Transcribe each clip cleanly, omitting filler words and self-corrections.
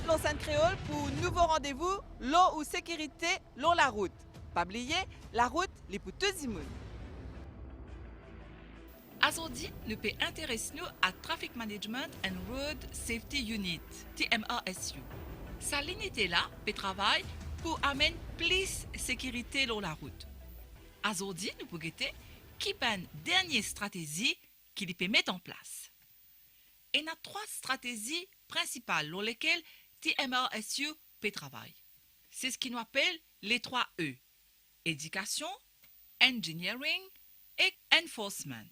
l'enceinte créole pour nouveau rendez-vous, l'eau ou sécurité, l'eau la route. Pas oublier, la route, les pour tous les monde. Aujourd'hui, nous peut intéresser nous à Traffic Management and Road Safety Unit, TMRSU. Sa unité là peut travailler pour amener plus de sécurité sur la route. Aujourd'hui, nous pouvons guetter qui est une dernière stratégie qu'il peut mettre en place. Et il y a 3 stratégies principales sur lesquelles TMRSU peut travailler. C'est ce qu'on appelle les 3 E. Éducation, Engineering et Enforcement.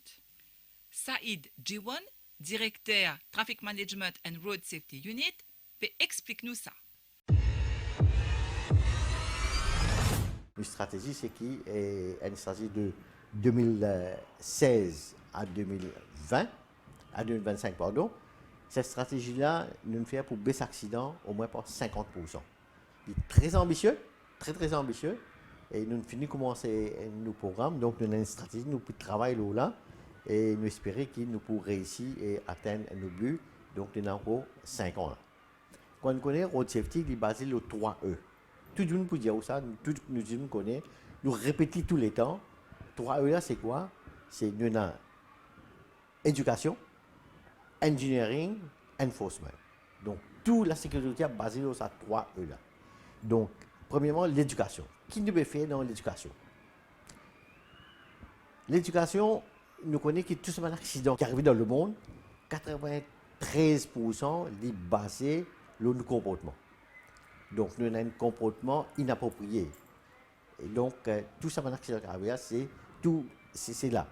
Saïd Jiwan, directeur Traffic Management and Road Safety Unit, peut expliquer nous ça. Une stratégie, c'est qui est une stratégie de 2016 à 2020, à 2025, pardon. Cette stratégie-là, nous fait pour baisser l'accident au moins par 50%. Il est très ambitieux, très ambitieux. Et nous finissons de commencer nos programmes. Donc, nous avons une stratégie, nous pouvons travailler là. Et nous espérons que nous pourrons réussir et atteindre nos buts. Donc, nous avons 5 ans. Quand on connaît Road Safety, il est basé sur 3 E. Tout le monde peut dire ça, tout le monde connaît. Nous répétons tous les temps. 3 E là, c'est quoi? C'est nous avons éducation, engineering, enforcement. Donc, toute la sécurité est basée sur ces 3 E là. Donc, premièrement, l'éducation. Qui nous peut faire dans l'éducation? L'éducation, nous connaissons que tout ce accident qui arrive dans le monde, 93% est basé sur nos comportements. Donc, nous avons un comportement inapproprié. Et donc, tout ce accident qui arrive, c'est là.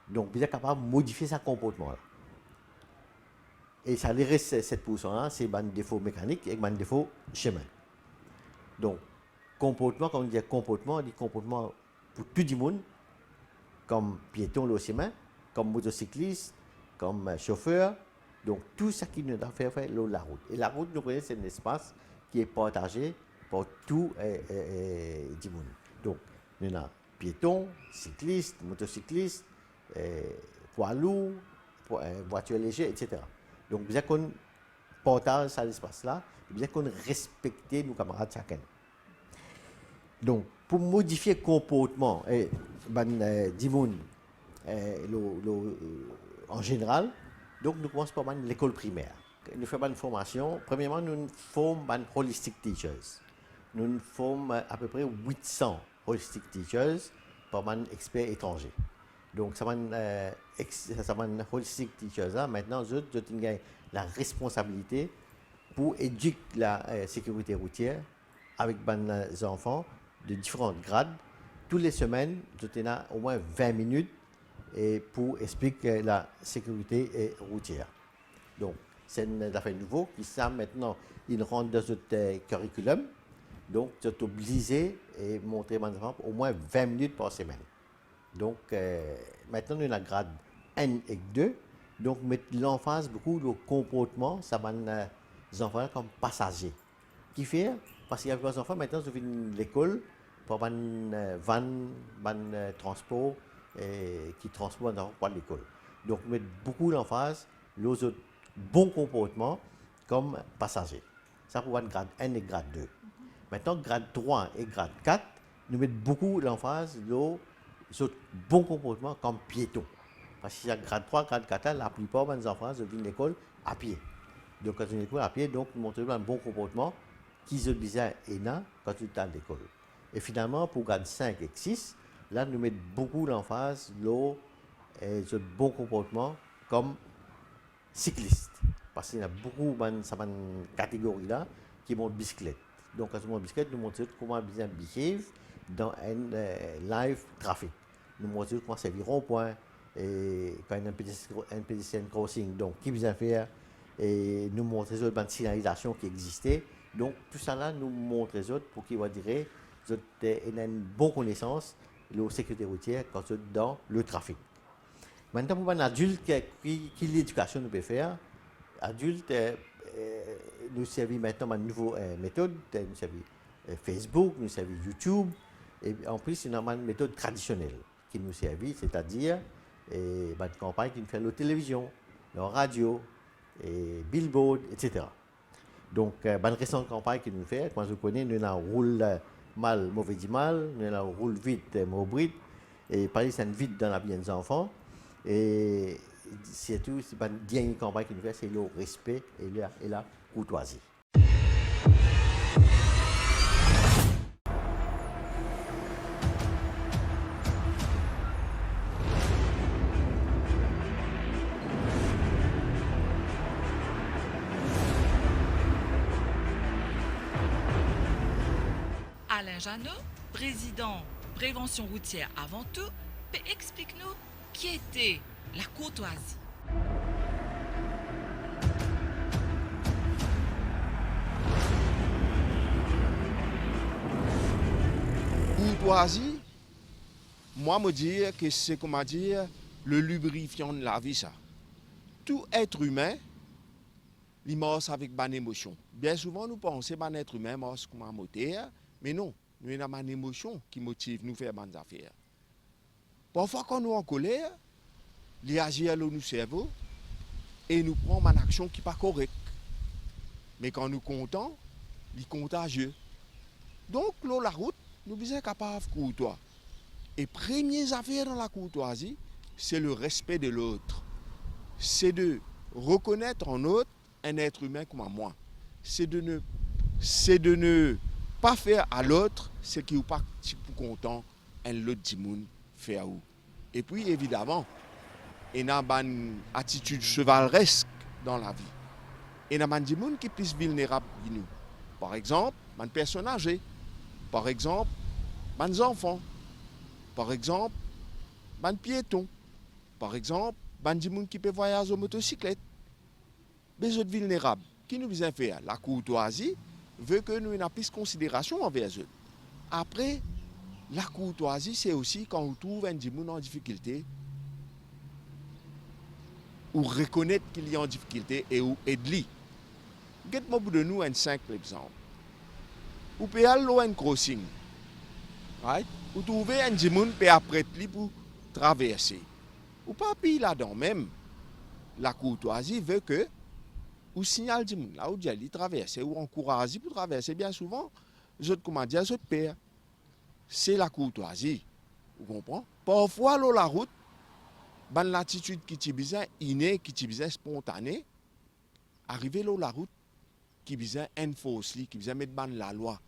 Donc, vous êtes capable de modifier ce comportement-là. Et ça les reste 7%, c'est un défaut mécanique et un défaut chemin. Donc, comportement, quand on dit comportement, on dit comportement pour tout le monde, comme piéton le chemin, comme motocycliste, comme chauffeur. Donc, tout ce qui nous a fait la route. Et la route, nous connaissons, c'est un espace qui est partagé par tout le monde. Donc, nous avons piétons, cyclistes, motocyclistes, poids lourds, voitures légères, etc. Donc, bien qu'on partage cet espace-là, bien qu'on respecte nos camarades chacun. Donc, pour modifier le comportement du monde en général, donc nous commençons par l'école primaire. Nous faisons une formation. Premièrement, nous formons des holistic teachers. Nous formons à peu près 800 holistic teachers par des experts étrangers. Donc, ça va holistic teachers là. Maintenant, je ont la responsabilité pour éduquer la sécurité routière avec des enfants de différents grades. Toutes les semaines, je tenais au moins 20 minutes pour expliquer la sécurité routière. Donc, c'est une affaire nouveau qui ça maintenant, ils rentrent dans notre curriculum. Donc, je suis obligé de montrer mes enfants au moins 20 minutes par semaine. Donc, maintenant, nous avons la grade N et 2. Donc, mettre l'emphase beaucoup le comportement, ça va les enfants comme passagers. Qui fait, parce qu'il y a des enfants, maintenant, ils viennent à l'école pour un van, un transport qui transporte les enfants pour l'école. Donc, mettre beaucoup l'emphase, les autres bons comportements comme passagers. Ça pour un grade N et grade 2. Maintenant, grade 3 et grade 4, nous mettons beaucoup l'emphase sur le bon comportement comme piéton. Parce qu'il y a grade 3, grade 4, la plupart des enfants viennent à l'école à pied. Donc, quand ils viennent à l'école à pied, donc, nous montrons un bon comportement qu'ils ont besoin quand ils sont à l'école. Et finalement, pour grade 5 et 6, là, nous mettons beaucoup l'emphase sur le bon comportement comme cycliste. Parce qu'il y a beaucoup de catégories là qui montent bicyclette. Donc, quand on monte bicyclette, nous montrons comment bien behave dans un live trafic. Nous montrons comment servir rond-point et quand il y a un pedestrian crossing, donc qui bien faire et nous montrons les autres signalisation qui existait. Donc, tout ça là, nous montrons les autres pour qu'ils vont dire qu'ils ont une bonne connaissance de la sécurité routière quand ils sont dans le trafic. Maintenant, pour un adulte, qui l'éducation nous peut faire, adulte, nous servons maintenant une nouvelle méthode, nous servons Facebook, nous servons YouTube, et en plus, nous avons une méthode traditionnelle qui nous sert, c'est-à-dire une campagne qui nous fait la télévision, la radio, et billboard, etc. Donc, bonne récente campagne que nous fait, quand je connais, nous avons roule mal, mauvais dit mal, nous avons roule vite, mauvais bride, et parler c'est vite dans la vie des enfants. Et surtout, c'est une dernière campagne que nous fait, c'est le respect et la courtoisie. Alain Janot, président Prévention routière avant tout, peut expliquer-nous qui était la courtoisie. Courtoisie, moi me dire que c'est comment dire le lubrifiant de la vie ça. Tout être humain, il marche avec bonne émotion. Bien souvent nous pensons que être humain marche comme un moteur, mais non, nous avons une émotion qui motive nous faire bonnes affaires. Parfois quand nous en colère, il agit à nos cerveau et nous prend une action qui n'est pas correcte. Mais quand nous comptons, il est contagieux. Donc la route, nous sommes capables de courtois. Et première affaire dans la courtoisie, c'est le respect de l'autre. C'est de reconnaître en autre un être humain comme moi. C'est de ne pas faire à l'autre ce qui n'est pas content un l'autre dimoun fait à vous. Et puis évidemment, il y a une attitude chevaleresque dans la vie. Et il y a des gens qui sont plus vulnérables que nous. Par exemple, des personnes âgées. Par exemple, des enfants. Par exemple, des piétons. Par exemple, des gens qui peuvent voyager en motocyclette. Les autres vulnérables, qui nous besoin faire la courtoisie, veut que nous ayons plus de considération envers eux. Après, la courtoisie, c'est aussi quand on trouve un gens en difficulté, ou reconnaître qu'il y a en difficulté et ou aider-lui. Mettez-moi bout de nous un simple exemple. Vous pouvez aller à un crossing. Right? Vous trouvez un gens qui apprête pour traverser. Ou pas puis là-dedans même. La courtoisie veut que vous signalez des gens là où vous allez traverser ou encouragez pour traverser. Bien souvent, je te commande à ce père. C'est la courtoisie. Vous comprenez? Parfois, la route, ban l'attitude qui est bizarre, innée, qui est bizarre, spontanée, arriver la route, qui est bizarre, enforce, qui est bizarre, mettre ban la loi.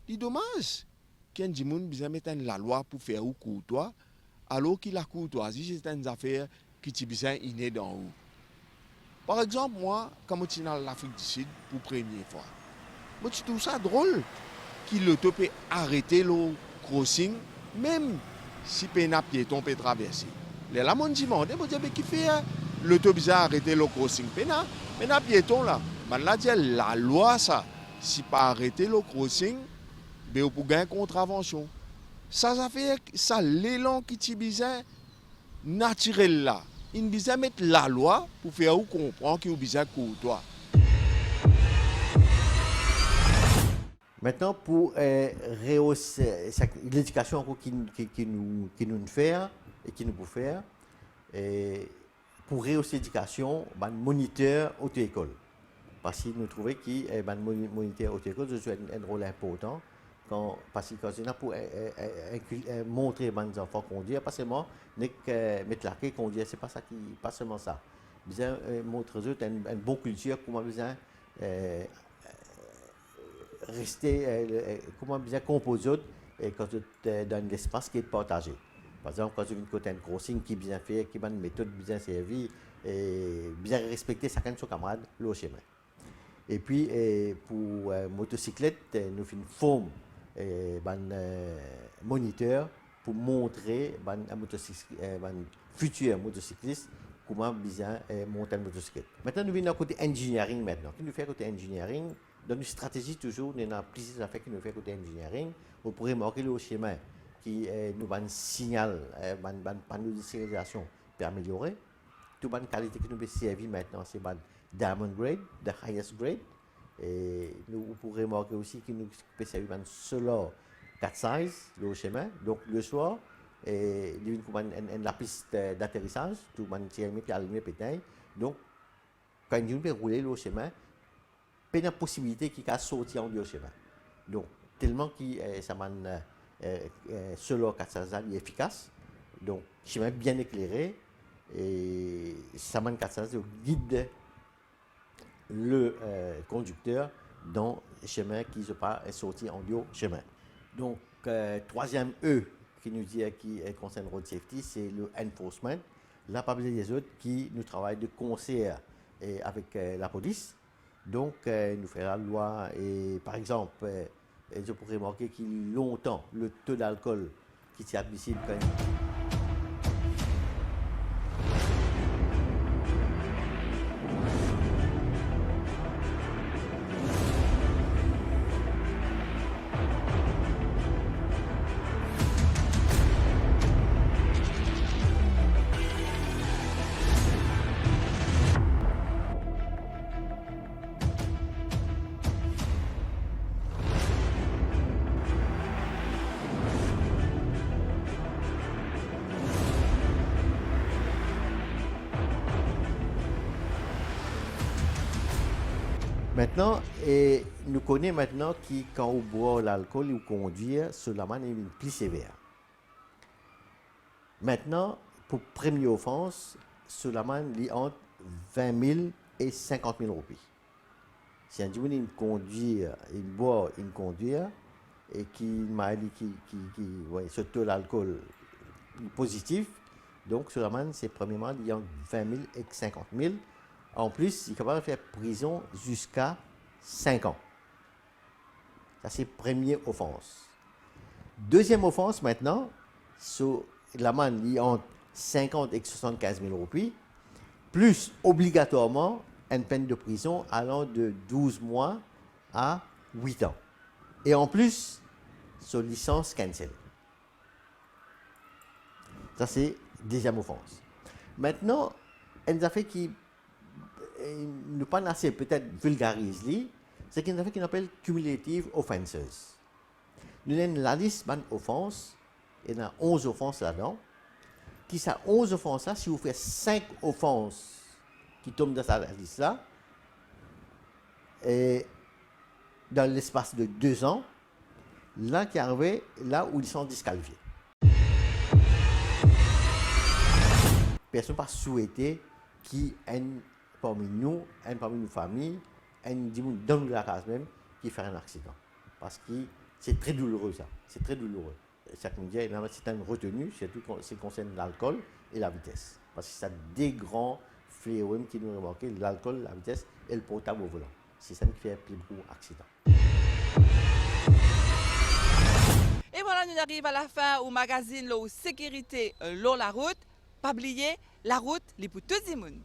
C'est dommage qu'un dimoun bizarre mettre la loi pour faire ou courtois, alors que la courtoisie, c'est une affaire qui est bizarre, innée dans vous. Par exemple, moi, quand je suis dans l'Afrique du Sud pour la première fois, moi, je trouve ça drôle qu'il peut arrêter le crossing, même si un piéton peut traverser. Les là, mon demande, je dis, mais qui fait l'autobus arrêter le crossing? Mais un piéton là, là, la loi, ça, si pas arrêter le crossing, ben, on peut gagner contravention. Ça fait ça, l'élan qui est bizarre, naturel là. Il besoin mettre la loi pour faire comprendre qu'il y a besoin de courtois. Maintenant, pour rehausser l'éducation qui nous fait et qui nous peut faire, pour rehausser l'éducation, un moniteur auto-école. Parce que nous trouvons que moniteur auto-école joue un rôle important. Parce que quand on a pour montrer aux enfants conduire, pas seulement mettre la clé conduire, c'est pas seulement ça. Besoin montrer aux autres une bonne culture, comment besoin rester, comment bien composer quand tu dans l'espace qui est partagé. Par exemple, quand tu viens de côté un crossing qui est bien fait, qui a une méthode bien servie, et bien respecter chacun de ses camarades le chemin. Et puis, pour motocyclette, nous faisons une forme, moniteur pour montrer un futur motocycliste comment bien monter une motocyclette. Maintenant, nous venons à côté engineering maintenant. Qu'est-ce que nous faisons côté engineering? Dans une stratégie toujours, nous avons plusieurs affaires qui nous fait côté engineering. Vous pourrez marquer le chemin qui nous un signal, un panneau de signalisation pour améliorer. Toute la qualité que nous peut servir maintenant, c'est le diamond grade, the highest grade. Et nous pourrons remarquer aussi que nous peut servir un solar 4 size, le chemin. Donc le soir, il y a la piste d'atterrissage, tout le monde tire et allumer pétain. Donc quand nous peut rouler le chemin, pas de possibilité qui a sorti en dehors chemin. Donc, tellement que ça m'a solo 400 est efficace. Donc, chemin bien éclairé et ça m'a 400 guide le conducteur dans le chemin qui ne pas sorti en dehors chemin. Donc, troisième E qui nous dit qui concerne road safety, c'est le enforcement. Là, pas besoin des autres qui nous travaillent de concert avec la police. Donc, nous faisons la loi et par exemple, je pourrais remarquer qu'il longtemps le taux d'alcool qui est admissible quand même. Maintenant, nous connaissons maintenant que quand on boit l'alcool ou conduire, cela est plus sévère. Maintenant, pour première offense, cela est entre 20 000 et 50 000 roupies. Si un individu conduit, il boit, il conduit, et qui ce taux d'alcool positif, donc cela c'est premièrement entre 20 000 et 50 000. En plus, il est capable de faire prison jusqu'à 5 ans. Ça, c'est première offense. Deuxième offense, maintenant, l'amende est entre 50 et 75 000 roupies, plus obligatoirement une peine de prison allant de 12 mois à 8 ans. Et en plus, sa licence cancel. Ça, c'est deuxième offense. Maintenant, une affaire qui ne pas assez peut-être vulgarise, c'est une affaire qu'on appelle cumulative offenses. Nous avons la liste d'offenses, il y a 11 offenses là-dedans. Qui ça 11 offenses là, si vous faites 5 offenses qui tombent dans cette liste-là, et dans l'espace de 2 ans, là qui arrive, là où ils sont disqualifiés. Personne n'a pas souhaité qu'il parmi nous, parmi nos familles, dans la case même, qui fait un accident. Parce que c'est très douloureux ça, c'est très douloureux. Chaque média, c'est une retenue, surtout quand ça concerne l'alcool et la vitesse. Parce que c'est des grands fléaux qui nous remarquent, l'alcool, la vitesse et le portable au volant. C'est ça qui fait plus gros accident. Et voilà, nous arrivons à la fin au magazine la sécurité sur la route. Pas oublier, la route, c'est pour tout le monde.